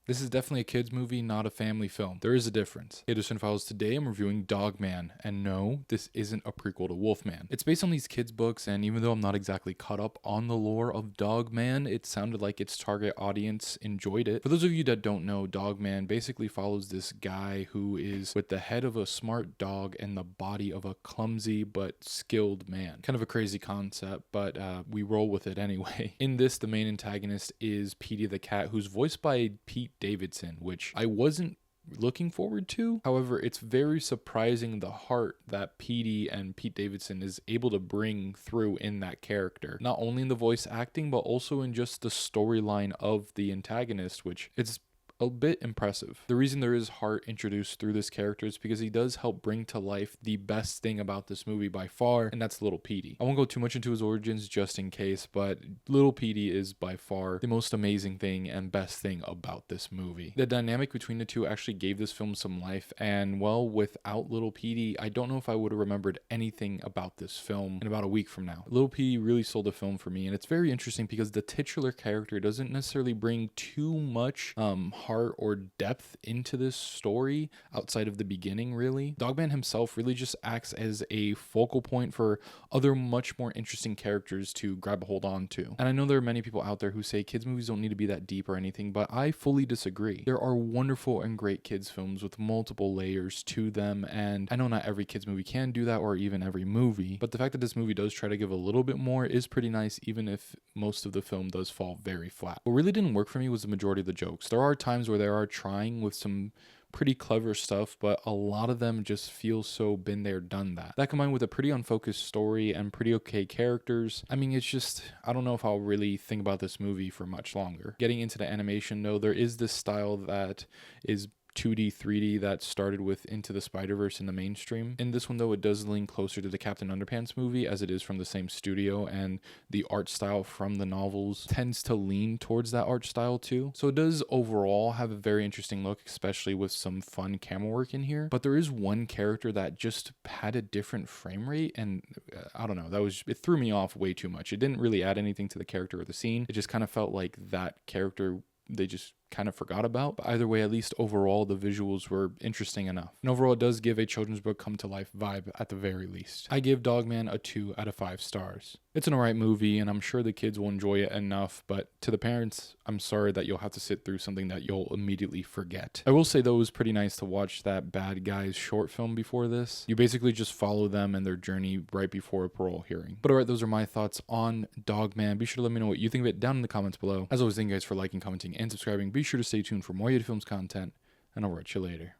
This is definitely a kid's movie, not a family film. There is a difference. Hey, this Files. Today I'm reviewing Dogman, and no, this isn't a prequel to Wolfman. It's based on these kids' books, and even though I'm not exactly caught up on the lore of Dogman, it sounded like its target audience enjoyed it. For those of you that don't know, Dogman basically follows this guy who is with the head of a smart dog and the body of a clumsy but skilled man. Kind of a crazy concept, but we roll with it anyway. In this, the main antagonist is Petey the cat, who's voiced by Pete Davidson, which I wasn't looking forward to. However, it's very surprising the heart that Petey and Pete Davidson is able to bring through in that character. Not only in the voice acting, but also in just the storyline of the antagonist, which it's a bit impressive. The reason there is heart introduced through this character is because he does help bring to life the best thing about this movie by far, and that's little Petey. I won't go too much into his origins just in case, but little Petey is by far the most amazing thing and best thing about this movie. The dynamic between the two actually gave this film some life, and well, without little Petey, I don't know if I would have remembered anything about this film in about a week from now. Little Petey really sold the film for me, and it's very interesting because the titular character doesn't necessarily bring too much heart or depth into this story outside of the beginning, really. Dogman himself really just acts as a focal point for other much more interesting characters to grab a hold on to. And I know there are many people out there who say kids movies don't need to be that deep or anything, but I fully disagree. There are wonderful and great kids films with multiple layers to them, and I know not every kids movie can do that, or even every movie, but the fact that this movie does try to give a little bit more is pretty nice, even if most of the film does fall very flat. What really didn't work for me was the majority of the jokes. There are times where they are trying with some pretty clever stuff, but a lot of them just feel so been there, done that. That combined with a pretty unfocused story and pretty okay characters, I mean, it's just, I don't know if I'll really think about this movie for much longer. Getting into the animation, though, there is this style that is 2D, 3D that started with Into the Spider-Verse in the mainstream. In this one, though, it does lean closer to the Captain Underpants movie, as it is from the same studio, and the art style from the novels tends to lean towards that art style too. So it does overall have a very interesting look, especially with some fun camera work in here. But there is one character that just had a different frame rate, and I don't know, it threw me off way too much. It didn't really add anything to the character or the scene. It just kind of felt like that character they just kind of forgot about. But either way, at least overall, the visuals were interesting enough. And overall, it does give a children's book come to life vibe at the very least. I give Dogman a 2 out of 5 stars. It's an alright movie, and I'm sure the kids will enjoy it enough, but to the parents, I'm sorry that you'll have to sit through something that you'll immediately forget. I will say, though, it was pretty nice to watch that Bad Guys short film before this. You basically just follow them and their journey right before a parole hearing. But alright, those are my thoughts on Dogman. Be sure to let me know what you think of it down in the comments below. As always, thank you guys for liking, commenting, and subscribing. Be sure to stay tuned for more Yeti Films content, and I'll catch you later.